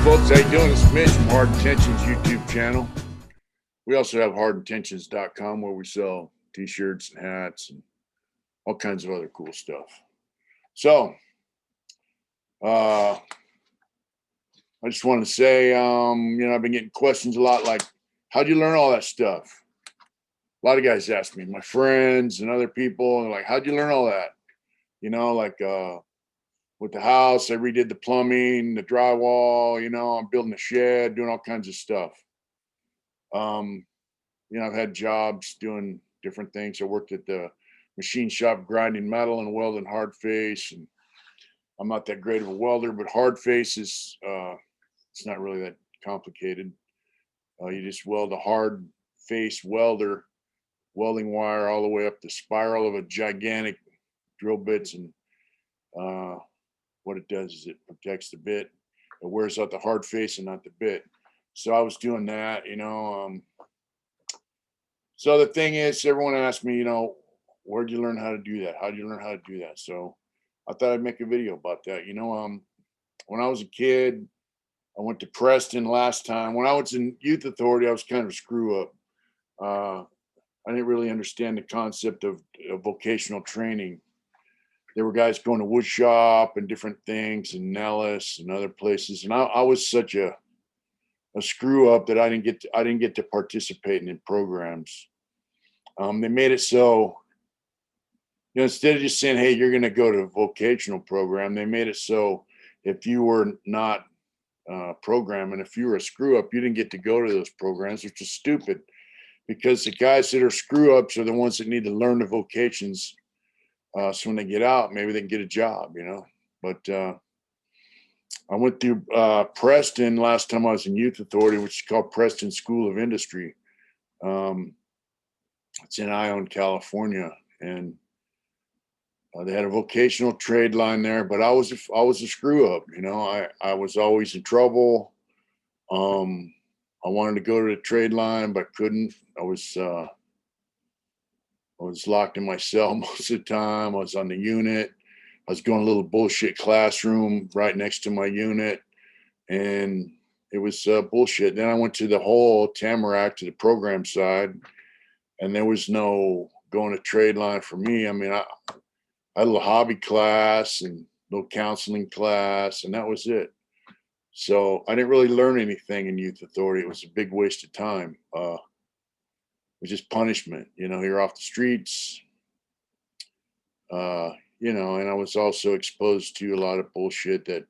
Folks, how you doing? It's Mitch from Hard Intentions YouTube channel. We also have HARDINTENTIONS.com where we sell T-shirts and hats and all kinds of other cool stuff. So, I just wanted to say, I've been getting questions a lot like, how'd you learn all that stuff? A lot of guys ask me, my friends and other people, and like, how'd you learn all that? With the house, I redid the plumbing, the drywall, I'm building a shed, doing all kinds of stuff. I've had jobs doing different things. I worked at the machine shop grinding metal and welding hard face. And I'm not that great of a welder, but hard face is, it's not really that complicated. You just weld a hard face welding wire all the way up the spiral of a gigantic drill bits. And what it does is it protects the bit. It wears out the hard face and not the bit. So I was doing that, So the thing is, everyone asked me, where'd you learn how to do that? How'd you learn how to do that? So I thought I'd make a video about that. When I was a kid, I went to Preston last time. When I was in youth authority, I was kind of a screw up. I didn't really understand the concept of vocational training. There were guys going to wood shop and different things and Nellis and other places. And I was such a screw up that I didn't get to participate in programs. They made it so, instead of just saying, hey, you're going to go to a vocational program, they made it so if you were not programming, if you were a screw up, you didn't get to go to those programs, which is stupid because the guys that are screw ups are the ones that need to learn the vocations. So when they get out, maybe they can get a job, But I went through Preston last time I was in youth authority, which is called Preston School of Industry. It's in Ione, California, and they had a vocational trade line there. But I was a screw up, I was always in trouble. I wanted to go to the trade line, but couldn't. I was locked in my cell most of the time. I was on the unit. I was going to a little bullshit classroom right next to my unit, and it was bullshit. Then I went to the whole Tamarack to the program side, and there was no going to trade line for me. I mean, I had a little hobby class and a little counseling class, and that was it. So I didn't really learn anything in youth authority. It was a big waste of time. It was just punishment. You're off the streets. And I was also exposed to a lot of bullshit that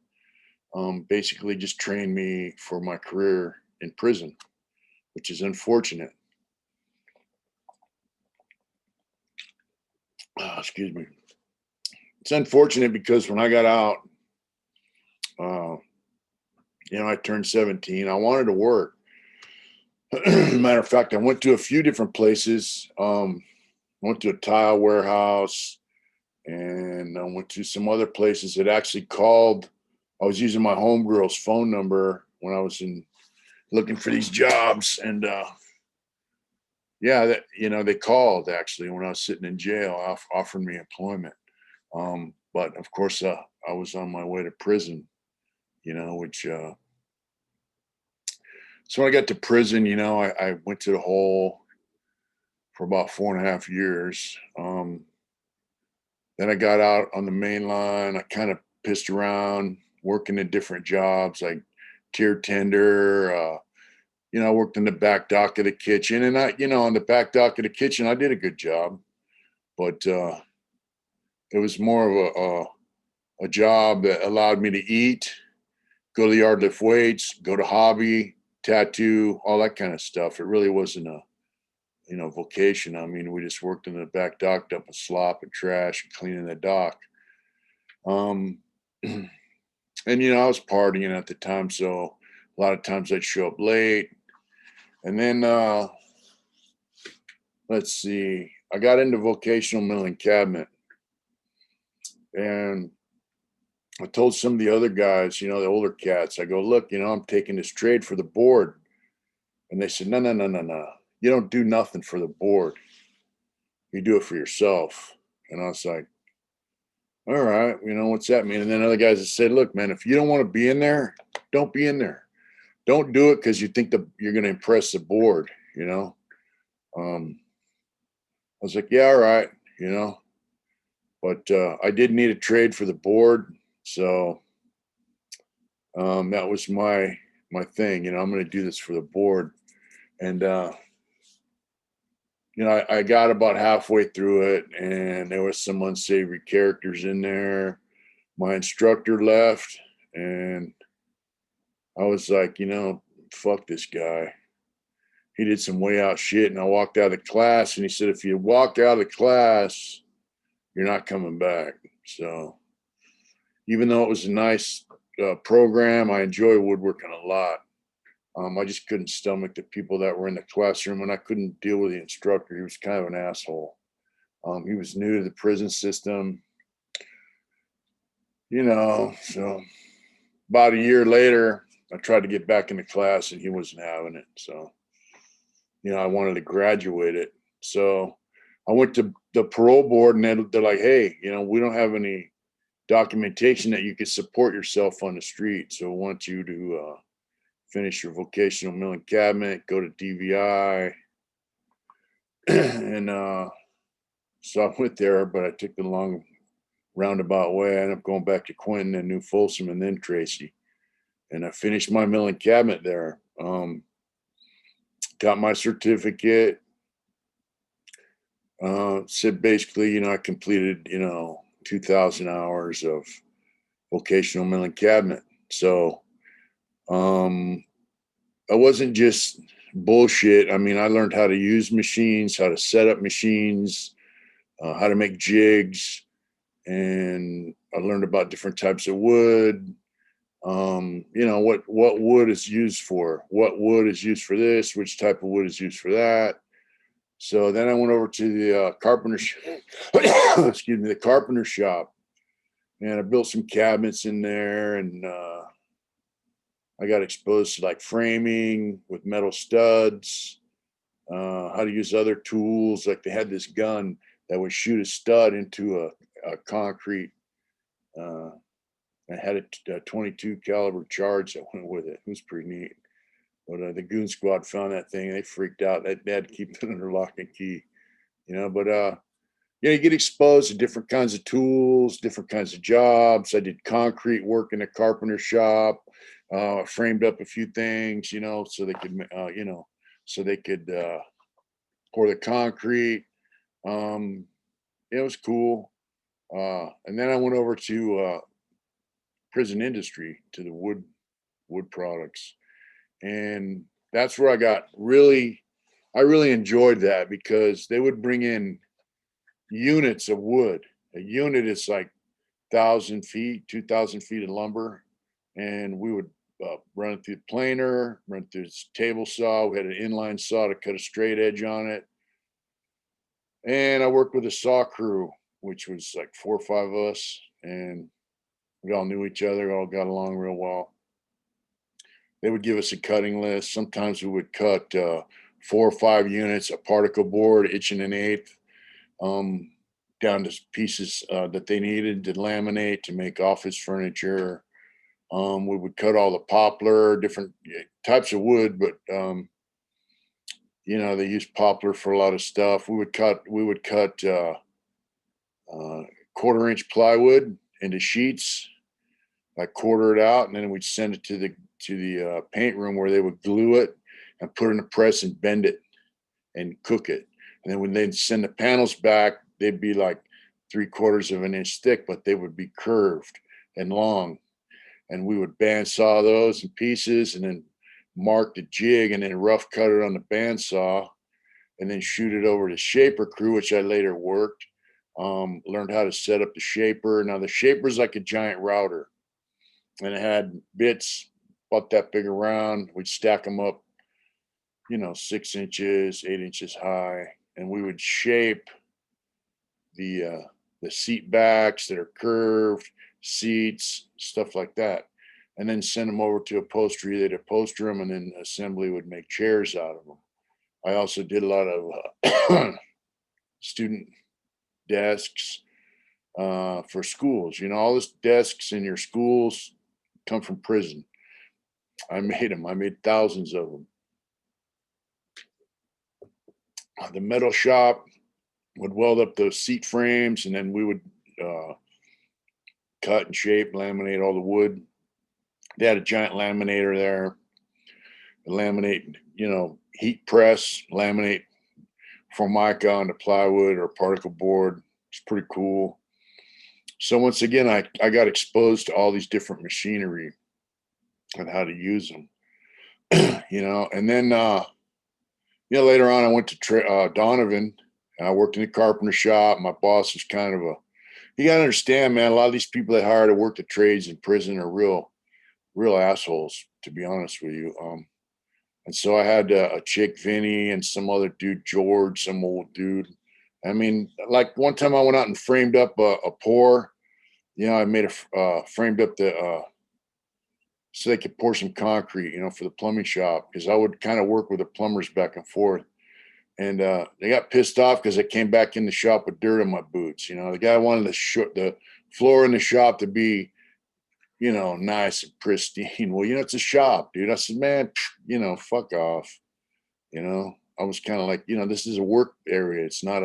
basically just trained me for my career in prison, which is unfortunate. Excuse me. It's unfortunate because when I got out, I turned 17. I wanted to work. Matter of fact, I went to a few different places. I went to a tile warehouse, and I went to some other places that actually called. I was using my homegirl's phone number when I was looking for these jobs, and they called actually when I was sitting in jail, offering me employment. But of course, I was on my way to prison, which. So when I got to prison, I went to the hole for about 4.5 years. Then I got out on the main line. I kind of pissed around working in different jobs like tier tender. I worked in the back dock of the kitchen, and on the back dock of the kitchen, I did a good job, but it was more of a job that allowed me to eat, go to the yard, lift weights, go to hobby, tattoo, all that kind of stuff. It really wasn't a vocation. I mean, we just worked in the back dock, dumping slop and trash and cleaning the dock. And I was partying at the time, so a lot of times I'd show up late. And then let's see, I got into vocational milling cabinet, and I told some of the other guys, the older cats, I go, look, I'm taking this trade for the board. And they said, no. You don't do nothing for the board. You do it for yourself. And I was like, all right, what's that mean? And then other guys that said, look, man, if you don't want to be in there, don't be in there. Don't do it because you think that you're going to impress the board, you know? I was like, yeah, all right, you know, but I did need a trade for the board. So that was my thing, you know, I'm going to do this for the board. And, you know, I got about halfway through it and there was some unsavory characters in there. My instructor left and I was like, you know, fuck this guy. He did some way out shit. And I walked out of the class and he said, if you walk out of the class, you're not coming back. So even though it was a nice program, I enjoy woodworking a lot. I just couldn't stomach the people that were in the classroom, and I couldn't deal with the instructor. He was kind of an asshole. He was new to the prison system, you know. So about a year later, I tried to get back into class, and he wasn't having it. So, you know, I wanted to graduate it. So I went to the parole board, and they're like, "Hey, you know, we don't have any documentation that you could support yourself on the street. So I want you to finish your vocational milling cabinet, go to DVI." And so I went there, but I took the long roundabout way. I ended up going back to Quentin and New Folsom and then Tracy. And I finished my milling cabinet there. Got my certificate. Said basically, you know, I completed, you know, 2,000 hours of vocational milling cabinet. So I wasn't just bullshit. I mean, I learned how to use machines, how to set up machines, how to make jigs, and I learned about different types of wood. You know, what wood is used for, what wood is used for this, which type of wood is used for that. So then I went over to the carpenter excuse me, the carpenter shop, and I built some cabinets in there, and I got exposed to like framing with metal studs, how to use other tools. Like they had this gun that would shoot a stud into a concrete. I had a 22 caliber charge that went with it. It was pretty neat. But the goon squad found that thing. They freaked out. They had to keep it under lock and key, you know. But yeah, you get exposed to different kinds of tools, different kinds of jobs. I did concrete work in a carpenter shop. Framed up a few things, you know, so they could, you know, so they could pour the concrete. It was cool. And then I went over to prison industry, to the wood products, and that's where I really enjoyed that because they would bring in units of wood. A unit is like 1,000 feet, 2,000 feet of lumber, and we would run it through the planer, run through this table saw. We had an inline saw to cut a straight edge on it, and I worked with a saw crew, which was like 4 or 5 of us, and we all knew each other, all got along real well. They would give us a cutting list. Sometimes we would cut 4 or 5 units of particle board, 1 1/8, um, down to pieces that they needed to laminate to make office furniture. We would cut all the poplar, different types of wood, but you know, they use poplar for a lot of stuff. We would cut 1/4 inch plywood into sheets. I quarter it out, and then we'd send it to the paint room where they would glue it and put it in a press and bend it and cook it. And then when they'd send the panels back, they'd be like 3/4 of an inch thick, but they would be curved and long. And we would bandsaw those in pieces and then mark the jig and then rough cut it on the bandsaw and then shoot it over to shaper crew, which I later worked. Learned how to set up the shaper. Now the shaper is like a giant router, and it had bits about that big around. We'd stack them up, you know, 6 inches, 8 inches high, and we would shape the seat backs that are curved, seats, stuff like that, and then send them over to upholstery. They'd upholster them, and then assembly would make chairs out of them. I also did a lot of student desks for schools. You know, all the desks in your schools come from prison. I made them. I made thousands of them. The metal shop would weld up those seat frames, and then we would cut and shape, laminate all the wood. They had a giant laminator there. Laminate, heat press, laminate formica onto plywood or particle board. It's pretty cool. So once again, I got exposed to all these different machinery and how to use them, and then, later on I went to Donovan, and I worked in the carpenter shop. My boss was kind of you got to understand, man, a lot of these people that hire to work the trades in prison are real assholes, to be honest with you. And so I had a chick, Vinny, and some other dude, George, some old dude. I mean, like one time I went out and framed up a pour. I made framed up so they could pour some concrete, for the plumbing shop, because I would kind of work with the plumbers back and forth. And they got pissed off because I came back in the shop with dirt on my boots. The guy wanted the floor in the shop to be, nice and pristine. Well, it's a shop, dude. I said, man, fuck off. I was kind of like, this is a work area. It's not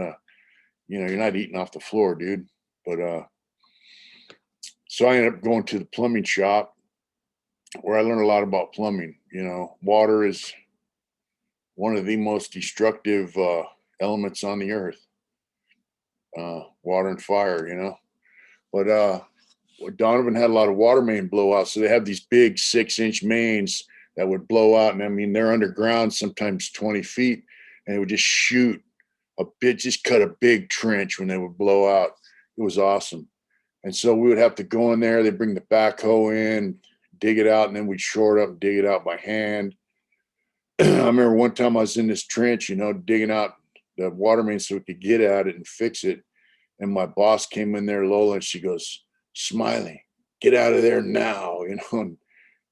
you're not eating off the floor, dude. But so I ended up going to the plumbing shop where I learned a lot about plumbing. Water is one of the most destructive elements on the earth. Water and fire, But Donovan had a lot of water main blowouts. So they have these big 6-inch mains that would blow out. And I mean, they're underground, sometimes 20 feet, and it would just shoot just cut a big trench when they would blow out. It was awesome. And so we would have to go in there. They'd bring the backhoe in, dig it out, and then we'd shore it up and dig it out by hand. I remember one time I was in this trench, digging out the water main so we could get at it and fix it. And my boss came in there, Lola, and she goes, Smiley, get out of there now,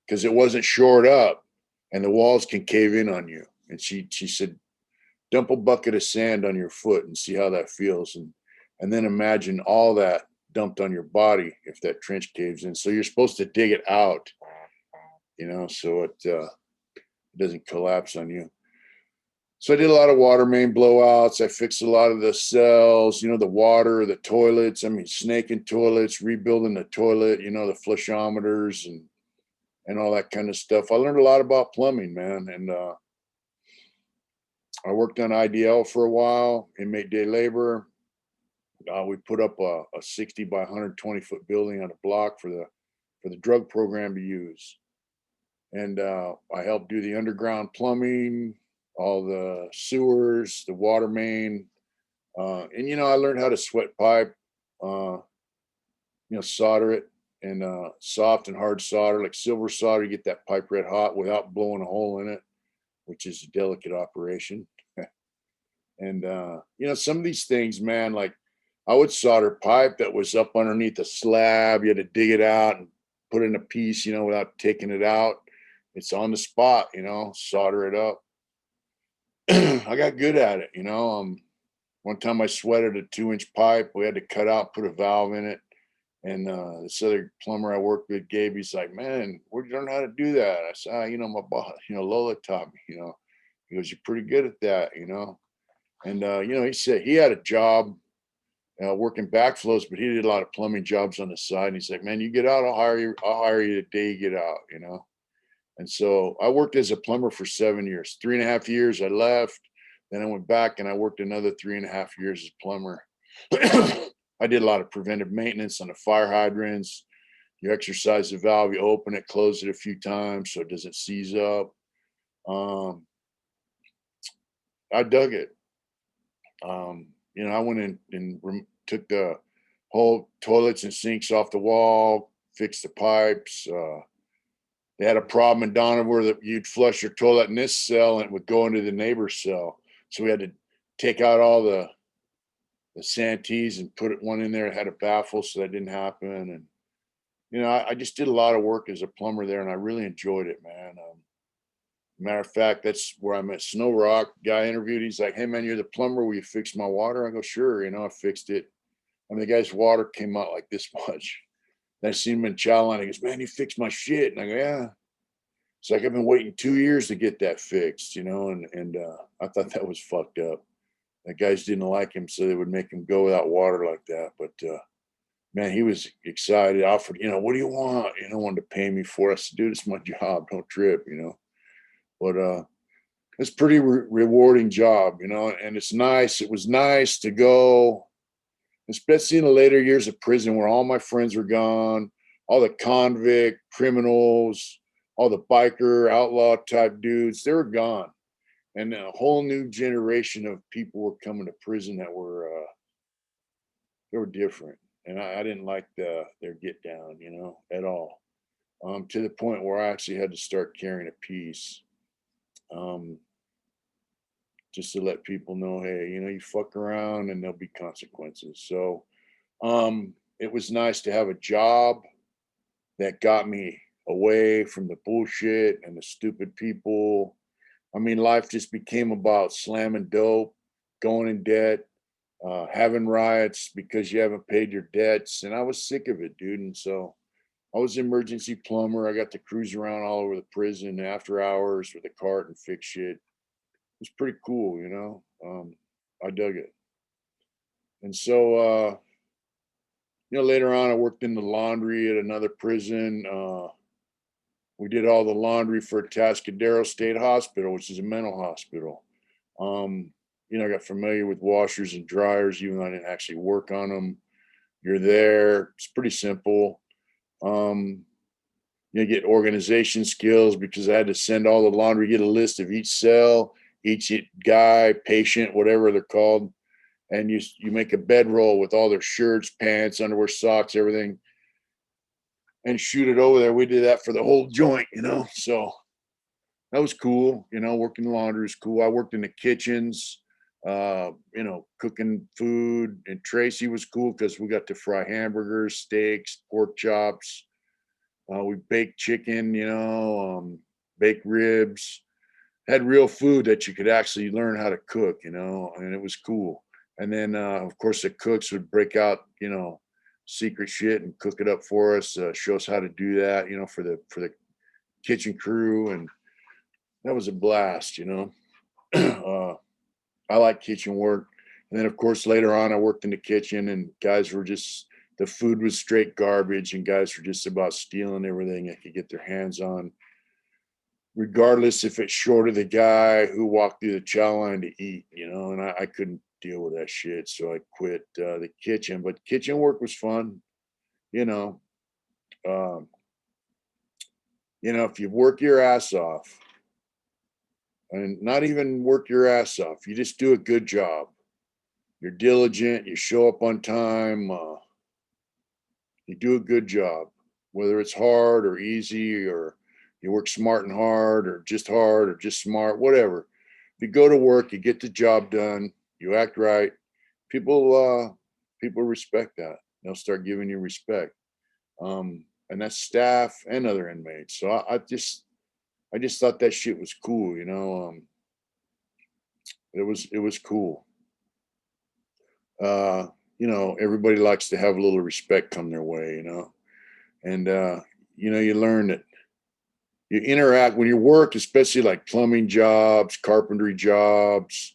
because it wasn't shored up and the walls can cave in on you. And she said, dump a bucket of sand on your foot and see how that feels. And then imagine all that dumped on your body if that trench caves in. So you're supposed to dig it out, so it doesn't collapse on you. So I did a lot of water main blowouts. I fixed a lot of the cells, the water, the toilets. I mean, snaking toilets, rebuilding the toilet, the flushometers and all that kind of stuff. I learned a lot about plumbing, man. And I worked on IDL for a while, inmate day labor. We put up a 60 by 120 foot building on a block for the drug program to use. And I helped do the underground plumbing, all the sewers, the water main. And I learned how to sweat pipe, solder it, and soft and hard solder, like silver solder, you get that pipe red hot without blowing a hole in it, which is a delicate operation. And some of these things, man, like I would solder pipe that was up underneath a slab. You had to dig it out and put in a piece, without taking it out. It's on the spot, solder it up. I got good at it, one time I sweated a 2-inch pipe. We had to cut out, put a valve in it. And this other plumber I worked with, Gabe, he's like, man, where'd you learn how to do that? I said, my boss, Lola taught me, he goes, you're pretty good at that, And, he said he had a job working backflows, but he did a lot of plumbing jobs on the side. And he's like, man, you get out, I'll hire you the day you get out, And so I worked as a plumber for 7 years, 3.5 years. I left. Then I went back and I worked another 3.5 years as plumber. I did a lot of preventive maintenance on the fire hydrants. You exercise the valve, you open it, close it a few times so it doesn't seize up. I dug it. I went in and took the whole toilets and sinks off the wall, fixed the pipes. They had a problem in Donovan where you'd flush your toilet in this cell and it would go into the neighbor's cell. So we had to take out all the Santees and put one in there that had a baffle so that didn't happen. And, I just did a lot of work as a plumber there and I really enjoyed it, man. Matter of fact, that's where I met Snow Rock. Guy interviewed, he's like, hey man, you're the plumber, will you fix my water? I go, sure, I fixed it. I mean, the guy's water came out like this much. Then I seen him in chow line. He goes, man, you fixed my shit. And I go, yeah. It's like I've been waiting 2 years to get that fixed, and I thought that was fucked up. The guys didn't like him, so they would make him go without water like that. But man, he was excited. Offered, what do you want? Wanted to pay me for it. I said, dude, it's my job. Don't trip. But it's a pretty rewarding job, and it's nice. It was nice to go, especially in the later years of prison where all my friends were gone, all the convict, criminals, all the biker, outlaw type dudes, they were gone. And a whole new generation of people were coming to prison that were they were different. And I didn't like their get down, at all. To the point where I actually had to start carrying a piece. Just to let people know, hey, you fuck around and there'll be consequences. So it was nice to have a job that got me away from the bullshit and the stupid people. I mean, life just became about slamming dope, going in debt, having riots because you haven't paid your debts. And I was sick of it, dude. And so I was an emergency plumber. I got to cruise around all over the prison after hours with a cart and fix shit. It was pretty cool, I dug it. And so, later on, I worked in the laundry at another prison. We did all the laundry for Atascadero State Hospital, which is a mental hospital. I got familiar with washers and dryers, even though I didn't actually work on them. You're there. It's pretty simple. You get organization skills because I had to send all the laundry, get a list of each cell, each guy, patient, whatever they're called. And you make a bedroll with all their shirts, pants, underwear, socks, everything, and shoot it over there. We did that for the whole joint, so that was cool. Working the laundry was cool. I worked in the kitchens, cooking food. And Tracy was cool because we got to fry hamburgers, steaks, pork chops. We baked chicken, baked ribs, had real food that you could actually learn how to cook, and it was cool. And then, of course, the cooks would break out, secret shit and cook it up for us, show us how to do that, for the kitchen crew. And that was a blast, I like kitchen work. And then, of course, later on, I worked in the kitchen, and guys were just, the food was straight garbage, and guys were just about stealing everything they could get their hands on, regardless if it's short of the guy who walked through the chow line to eat, and I couldn't deal with that shit. So I quit the kitchen, but kitchen work was fun, um, if you work your ass off, and not even work your ass off, you just do a good job. You're diligent, you show up on time, you do a good job, whether it's hard or easy, or you work smart and hard, or just smart, whatever. If you go to work, you get the job done, you act right, people respect that. They'll start giving you respect. And that's staff and other inmates. So I just thought that shit was cool, it was cool. Everybody likes to have a little respect come their way, and you learn that you interact when you work, especially like plumbing jobs, carpentry jobs,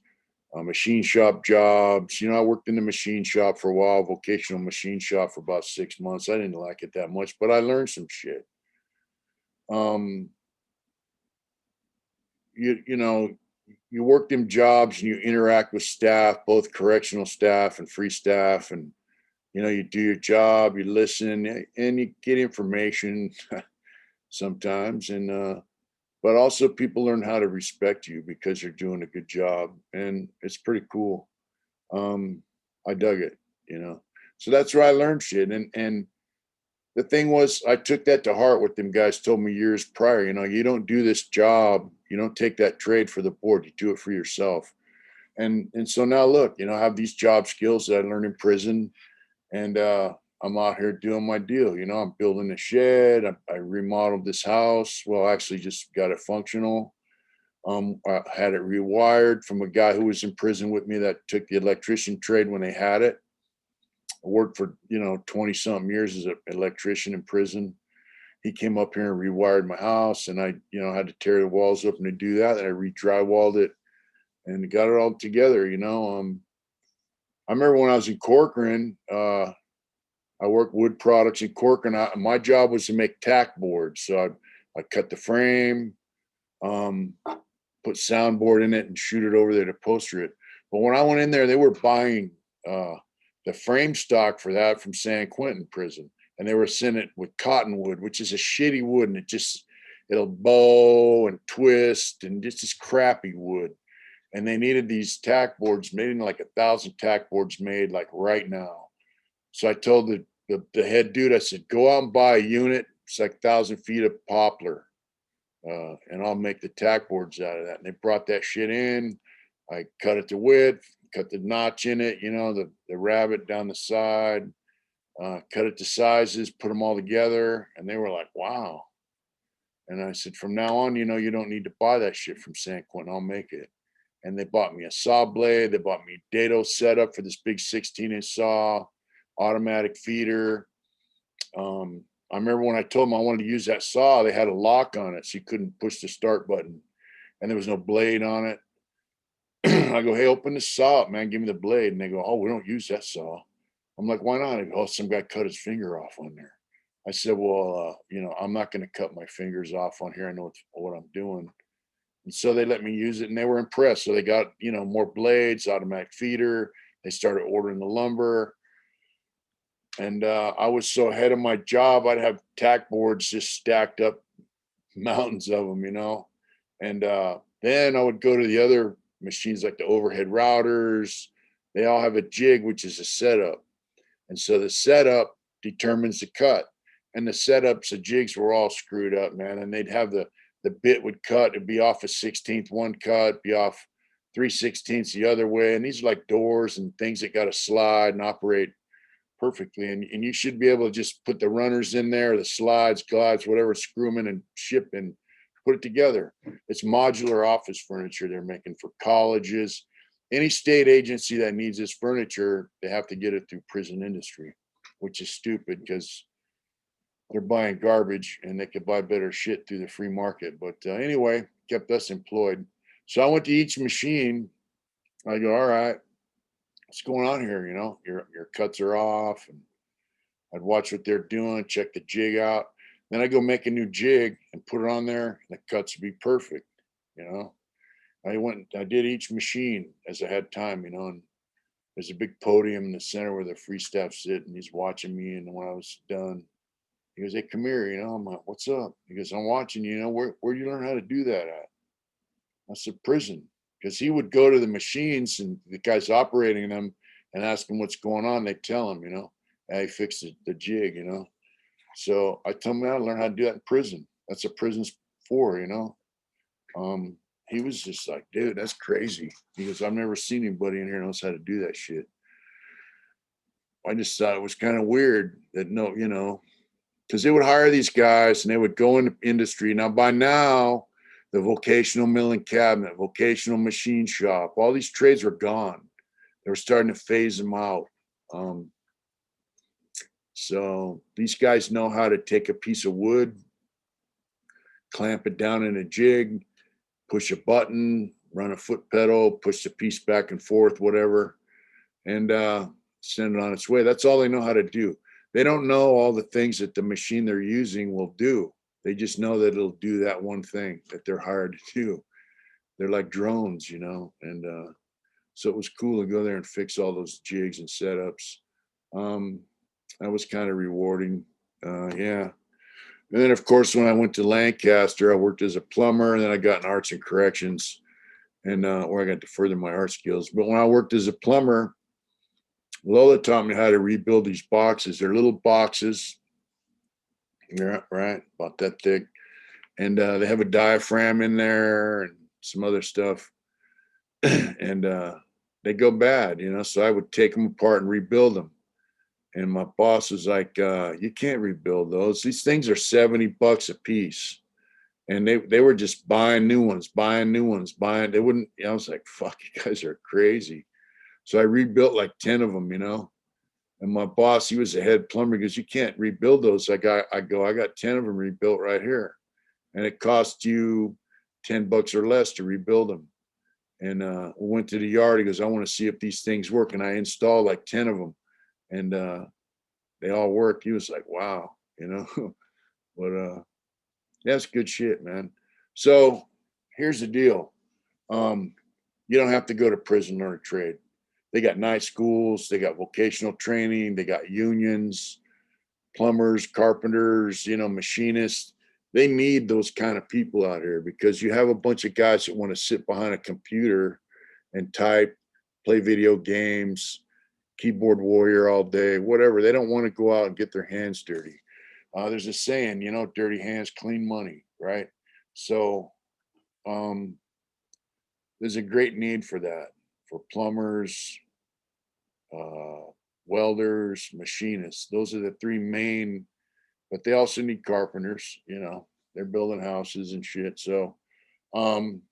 machine shop jobs. I worked in the machine shop for a while, vocational machine shop for about 6 months. I didn't like it that much, but I learned some shit. Um, you work them jobs and you interact with staff, both correctional staff and free staff, and you do your job, you listen, and you get information sometimes, and but also people learn how to respect you because you're doing a good job, and it's pretty cool. I dug it, so that's where I learned shit. And the thing was, I took that to heart, what them guys told me years prior. You don't do this job, you don't take that trade for the board, you do it for yourself. And so now look, I have these job skills that I learned in prison, and I'm out here doing my deal. I'm building a shed. I remodeled this house. Well, actually just got it functional. I had it rewired from a guy who was in prison with me that took the electrician trade when they had it. I worked for, 20 something years as an electrician in prison. he came up here and rewired my house, and I, had to tear the walls open to do that. And I re-drywalled it and got it all together. I remember when I was in Corcoran, I worked wood products in Corcoran. My job was to make tack boards. So I cut the frame, put soundboard in it, and shoot it over there to poster it. But when I went in there, they were buying the frame stock for that from San Quentin prison, and they were sending it with cottonwood, which is a shitty wood, and it'll bow and twist and just this crappy wood. And they needed these tack boards, made like 1,000 tack boards made like right now. So I told the head dude, I said, go out and buy a unit. It's like 1,000 feet of poplar, and I'll make the tack boards out of that. And they brought that shit in. I cut it to width, cut the notch in it, the rabbit down the side, cut it to sizes, put them all together. And they were like, wow. And I said, from now on, you don't need to buy that shit from San Quentin. I'll make it. And they bought me a saw blade. They bought me dado setup for this big 16-inch saw, automatic feeder. I remember when I told them I wanted to use that saw, they had a lock on it, so you couldn't push the start button, and there was no blade on it. I go, hey, open the saw up, man. Give me the blade. And they go, oh, we don't use that saw. I'm like, why not? They go, oh, some guy cut his finger off on there. I said, well, I'm not going to cut my fingers off on here. I know what I'm doing. And so they let me use it, and they were impressed. So they got, more blades, automatic feeder. They started ordering the lumber. And I was so ahead of my job, I'd have tack boards just stacked up, mountains of them, And then I would go to the other machines, like the overhead routers. They all have a jig, which is a setup. And so the setup determines the cut. And the setups, the jigs were all screwed up, man. And they'd have the bit would cut, it'd be off a 16th one cut, be off 3/16 the other way. And these are like doors and things that got to slide and operate perfectly. And you should be able to just put the runners in there, the slides, glides, whatever, screw them in and ship and put it together. It's modular office furniture they're making for colleges. Any state agency that needs this furniture, they have to get it through prison industry, which is stupid because they're buying garbage and they could buy better shit through the free market. But anyway, kept us employed. So I went to each machine. I go, all right, what's going on here? Your cuts are off. And I'd watch what they're doing, check the jig out. Then I go make a new jig and put it on there, and the cuts would be perfect. I did each machine as I had time, and there's a big podium in the center where the free staff sit, and he's watching me. And when I was done, he goes, hey, come here, I'm like, what's up? He goes, I'm watching you, where'd you learn how to do that at? I said, prison. Because he would go to the machines and the guys operating them and ask him what's going on. They tell him, hey, fix the jig, So I told him I learned how to do that in prison. That's what prison's for, He was just like, dude, that's crazy. He goes, I've never seen anybody in here knows how to do that shit. I just thought it was kind of weird that because they would hire these guys and they would go into industry. Now, by now, the vocational milling cabinet, vocational machine shop, all these trades were gone. They were starting to phase them out. So these guys know how to take a piece of wood, clamp it down in a jig, push a button, run a foot pedal, push the piece back and forth, whatever, and send it on its way. That's all they know how to do. They don't know all the things that the machine they're using will do. They just know that it'll do that one thing that they're hired to do. They're like drones, and so it was cool to go there and fix all those jigs and setups. That was kind of rewarding. Yeah. And then, of course, when I went to Lancaster, I worked as a plumber, and then I got in arts and corrections, and where I got to further my art skills. But when I worked as a plumber, Lola taught me how to rebuild these boxes. They're little boxes, yeah, right, about that thick, and they have a diaphragm in there and some other stuff, and they go bad, So I would take them apart and rebuild them. And my boss was like, you can't rebuild those. These things are $70 a piece. And they were just buying new ones. They wouldn't, I was like, fuck, you guys are crazy. So I rebuilt like 10 of them, And my boss, he was the head plumber, because you can't rebuild those. I got 10 of them rebuilt right here. And it cost you $10 or less to rebuild them. And we went to the yard. He goes, I want to see if these things work. And I installed like 10 of them. And they all worked. He was like, wow, you know. But that's good shit, man. So here's the deal. You don't have to go to prison to learn a trade. They got night schools, they got vocational training, they got unions, plumbers, carpenters, you know, machinists. They need those kind of people out here, because you have a bunch of guys that want to sit behind a computer and type, play video games, keyboard warrior all day, whatever. They don't want to go out and get their hands dirty. There's a saying, you know, dirty hands, clean money, right? So there's a great need for that, for plumbers, welders, machinists. Those are the three main, but they also need carpenters, you know, they're building houses and shit. So um,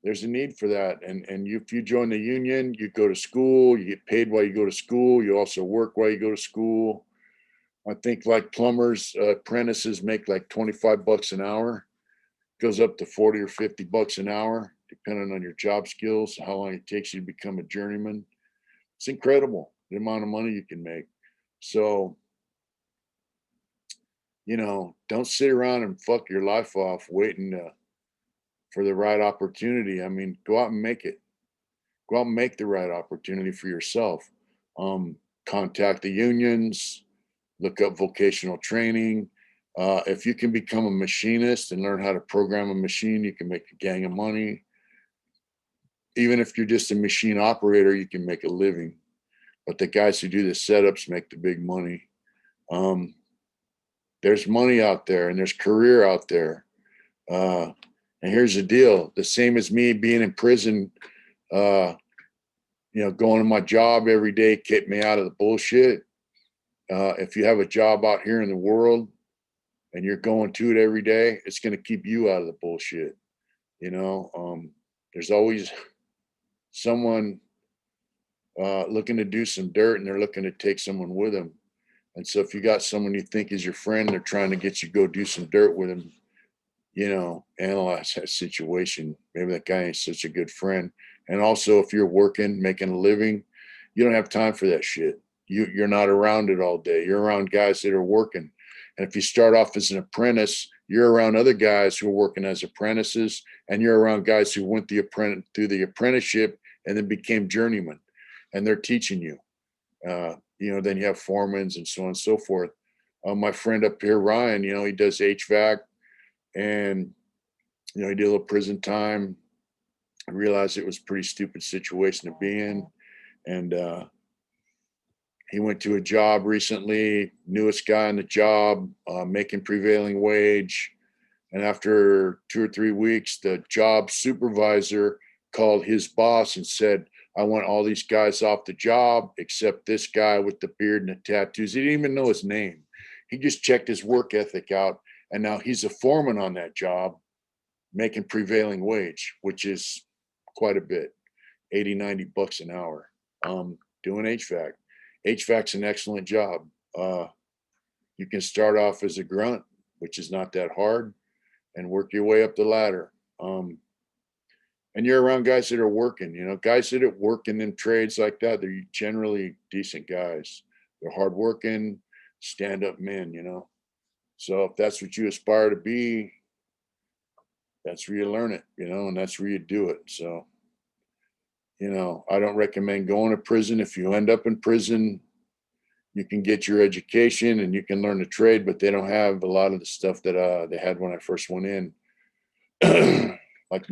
there's a need for that. And if you join the union, you go to school, you get paid while you go to school. You also work while you go to school. I think like plumbers, apprentices make like $25 an hour, goes up to 40 or $50 an hour, depending on your job skills, how long it takes you to become a journeyman. It's incredible the amount of money you can make. So, you know, don't sit around and fuck your life off waiting for the right opportunity. I mean, go out and make it. Go out and make the right opportunity for yourself. Contact the unions, look up vocational training. If you can become a machinist and learn how to program a machine, you can make a gang of money. Even if you're just a machine operator, you can make a living. But the guys who do the setups make the big money. There's money out there, and there's career out there. And here's the deal: the same as me being in prison, you know, going to my job every day kept me out of the bullshit. If you have a job out here in the world and you're going to it every day, it's going to keep you out of the bullshit. You know, there's always someone looking to do some dirt, and they're looking to take someone with them. And so if you got someone you think is your friend, they're trying to get you to go do some dirt with them, you know, analyze that situation. Maybe that guy ain't such a good friend. And also, if you're working, making a living, you don't have time for that shit. You're not around it all day. You're around guys that are working. And if you start off as an apprentice, you're around other guys who are working as apprentices, and you're around guys who went through the apprenticeship and then became journeymen, and they're teaching you. You know, then you have foremans and so on and so forth. My friend up here, Ryan, you know, he does HVAC, and you know, he did a little prison time. I realized it was a pretty stupid situation to be in, and he went to a job recently, newest guy on the job, making prevailing wage. And after 2 or 3 weeks, the job supervisor called his boss and said, I want all these guys off the job except this guy with the beard and the tattoos. He didn't even know his name. He just checked his work ethic out. And now he's a foreman on that job, making prevailing wage, which is quite a bit, 80, $90 an hour, doing HVAC. HVAC's an excellent job. You can start off as a grunt, which is not that hard, and work your way up the ladder. And you're around guys that are working, you know, guys that are working in trades like that. They're generally decent guys. They're hardworking, stand-up men, you know. So if that's what you aspire to be, that's where you learn it, you know, and that's where you do it. So, you know, I don't recommend going to prison. If you end up in prison, you can get your education and you can learn a trade, but they don't have a lot of the stuff that they had when I first went in. Like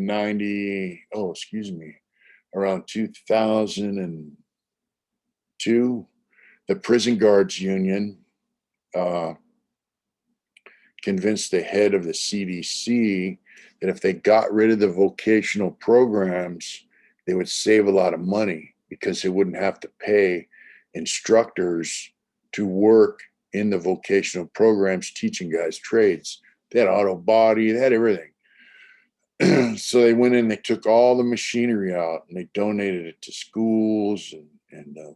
around 2002, the prison guards union convinced the head of the CDC that if they got rid of the vocational programs, they would save a lot of money because they wouldn't have to pay instructors to work in the vocational programs teaching guys trades. They had auto body, they had everything. So they went in, they took all the machinery out and they donated it to schools and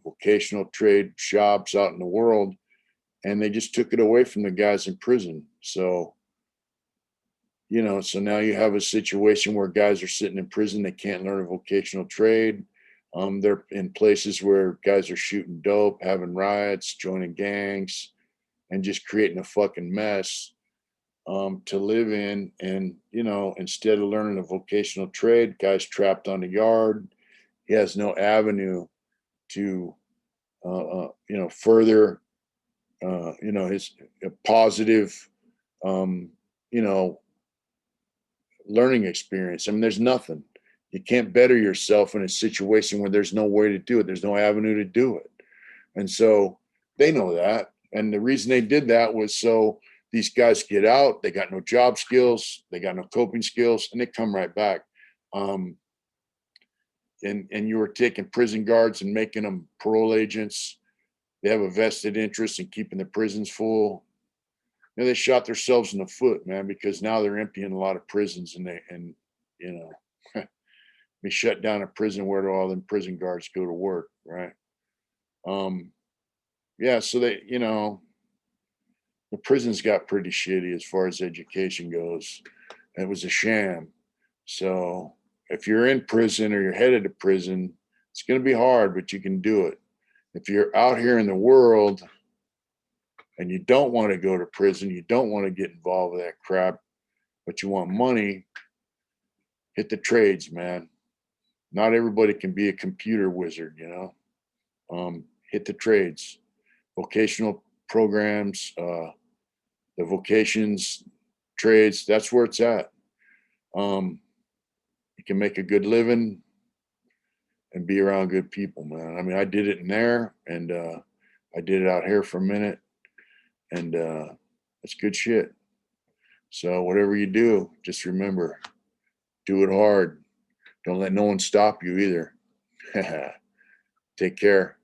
vocational trade shops out in the world, and they just took it away from the guys in prison. So, so now you have a situation where guys are sitting in prison, they can't learn a vocational trade. They're in places where guys are shooting dope, having riots, joining gangs, and just creating a fucking mess to live in. And, instead of learning a vocational trade, guy's trapped on the yard. He has no avenue to, further, his positive, um, you know, learning experience. I mean, there's nothing. You can't better yourself in a situation where there's no way to do it. There's no avenue to do it. And so they know that. And the reason they did that was so these guys get out, they got no job skills, they got no coping skills, and they come right back. Um, and you were taking prison guards and making them parole agents. They have a vested interest in keeping the prisons full. They shot themselves in the foot, man, because now they're emptying a lot of prisons, and you know, we shut down a prison. Where do all them prison guards go to work, right? Um, yeah, so the prisons got pretty shitty as far as education goes. It was a sham. So if you're in prison or you're headed to prison, it's going to be hard, but you can do it. If you're out here in the world and you don't want to go to prison, you don't want to get involved with that crap, but you want money, hit the trades, man. Not everybody can be a computer wizard, hit the trades, vocational programs, the vocations, trades. That's where it's at. You can make a good living and be around good people, man. I mean, I did it in there, and I did it out here for a minute, and it's good shit. So whatever you do, just remember, do it hard. Don't let no one stop you either. Take care.